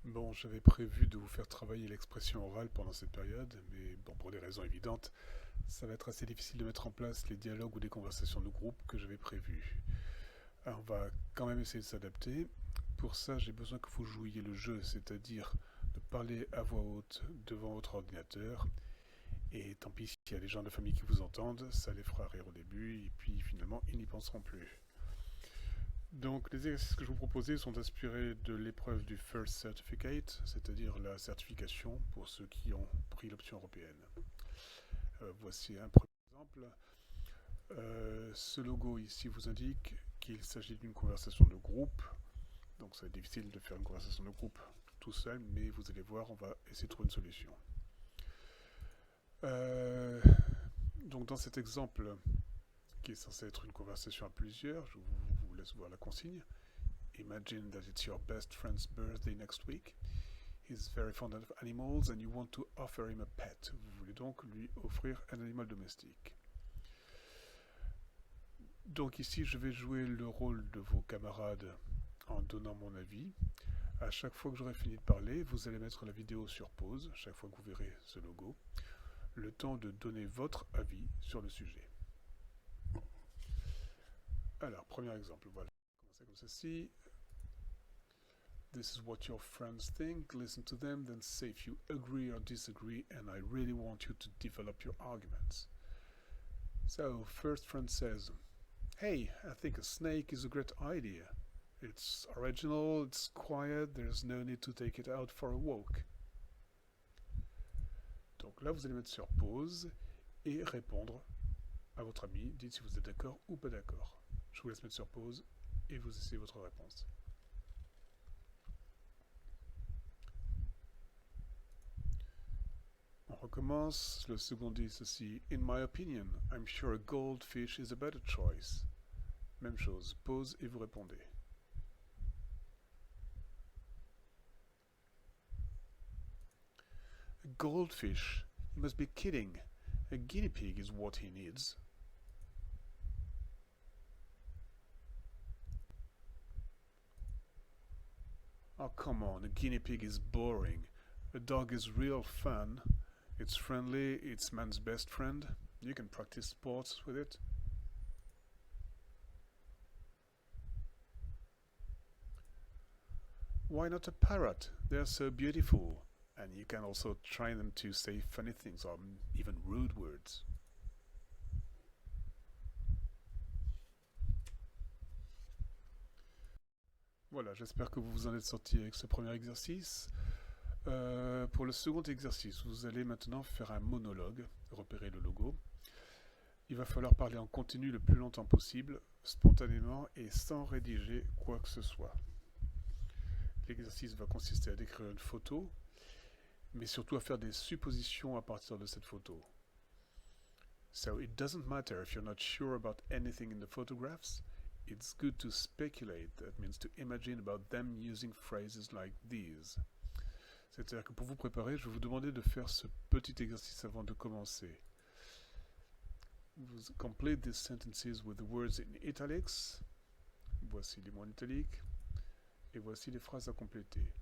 Bon, j'avais prévu de vous faire travailler l'expression orale pendant cette période, mais bon, pour des raisons évidentes, ça va être assez difficile de mettre en place les dialogues ou les conversations de groupe que j'avais prévus. Alors, on va quand même essayer de s'adapter. Pour ça, j'ai besoin que vous jouiez le jeu, c'est-à-dire de parler à voix haute devant votre ordinateur. Et tant pis s'il y a des gens de famille qui vous entendent, ça les fera rire au début, et puis finalement, ils n'y penseront plus. Donc, les exercices que je vous proposais sont inspirés de l'épreuve du First Certificate, c'est-à-dire la certification pour ceux qui ont pris l'option européenne. Voici un premier exemple. Ce logo ici vous indique qu'il s'agit d'une conversation de groupe. Donc, c'est difficile de faire une conversation de groupe tout seul, mais vous allez voir, on va essayer de trouver une solution. Euh, donc, dans cet exemple, qui est censé être une conversation à plusieurs, je vous laisse voir la consigne. Imagine that it's your best friend's birthday next week. He's very fond of animals and you want to offer him a pet. Vous voulez donc lui offrir un animal domestique. Donc ici, je vais jouer le rôle de vos camarades en donnant mon avis. À chaque fois que j'aurai fini de parler, vous allez mettre la vidéo sur pause, chaque fois que vous verrez ce logo, le temps de donner votre avis sur le sujet. Alors, premier exemple, voilà. Commencez comme ceci. This is what your friends think. Listen to them, then say if you agree or disagree, and I really want you to develop your arguments. So, first friend says, "Hey, I think a snake is a great idea. It's original, it's quiet, there's no need to take it out for a walk." Donc là, vous allez mettre sur pause et répondre à votre ami. Dites si vous êtes d'accord ou pas d'accord. Je vous laisse mettre sur pause et vous essayez votre réponse. On recommence. Le second dit ceci. "In my opinion, I'm sure a goldfish is a better choice." Même chose. Pause et vous répondez. "A goldfish? You must be kidding. A guinea pig is what he needs." "Oh, come on. A guinea pig is boring. A dog is real fun. It's friendly. It's man's best friend. You can practice sports with it." "Why not a parrot? They're so beautiful. And you can also train them to say funny things or even rude words." Voilà, j'espère que vous vous en êtes sorti avec ce premier exercice. Pour le second exercice, vous allez maintenant faire un monologue, repérer le logo. Il va falloir parler en continu le plus longtemps possible, spontanément et sans rédiger quoi que ce soit. L'exercice va consister à décrire une photo, mais surtout à faire des suppositions à partir de cette photo. So it doesn't matter if you're not sure about anything in the photographs. It's good to speculate. That means to imagine about them using phrases like these. C'est-à-dire que pour vous préparer, je vais vous demander de faire ce petit exercice avant de commencer. Vous complete these sentences with the words in italics. Voici les mots en italique. Et voici les phrases à compléter.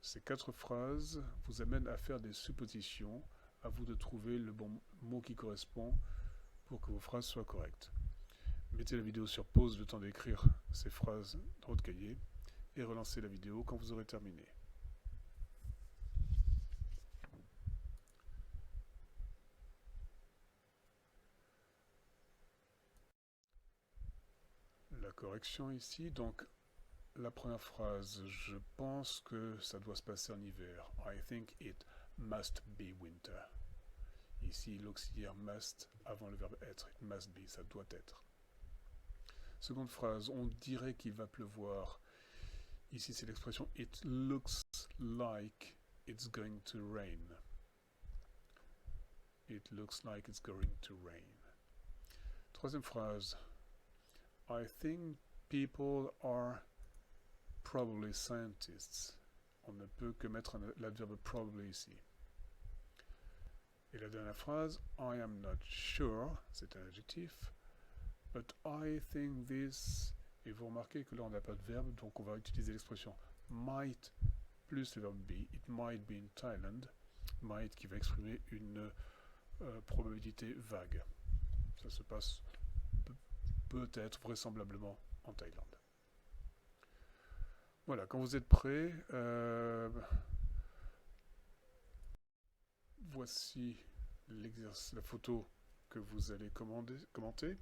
Ces 4 phrases vous amènent à faire des suppositions. À vous de trouver le bon mot qui correspond pour que vos phrases soient correctes. Mettez la vidéo sur pause le temps d'écrire ces phrases dans votre cahier et relancez la vidéo quand vous aurez terminé. La correction ici, donc la première phrase, je pense que ça doit se passer en hiver. I think it must be winter. Ici, l'auxiliaire must avant le verbe être. It must be, ça doit être. Seconde phrase, on dirait qu'il va pleuvoir. Ici, c'est l'expression it looks like it's going to rain. It looks like it's going to rain. Troisième phrase, I think people are probably scientists. On ne peut que mettre l'adverbe probably ici. Et la dernière phrase, I am not sure, c'est un adjectif, but I think this. Et vous remarquez que là on n'a pas de verbe, donc on va utiliser l'expression might plus le verbe be. It might be in Thailand. Might qui va exprimer une probabilité vague. Ça se passe peut-être, vraisemblablement, en Thaïlande. Voilà, quand vous êtes prêts, voici la photo que vous allez commenter.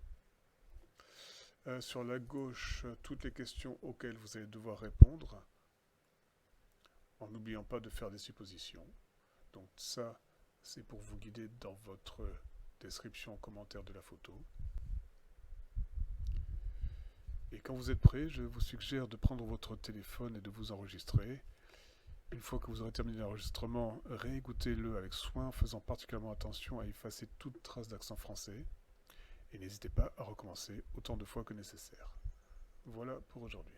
Sur la gauche, toutes les questions auxquelles vous allez devoir répondre, en n'oubliant pas de faire des suppositions. Donc ça, c'est pour vous guider dans votre description en commentaire de la photo. Et quand vous êtes prêt, je vous suggère de prendre votre téléphone et de vous enregistrer. Une fois que vous aurez terminé l'enregistrement, réécoutez-le avec soin, en faisant particulièrement attention à effacer toute trace d'accent français. Et n'hésitez pas à recommencer autant de fois que nécessaire. Voilà pour aujourd'hui.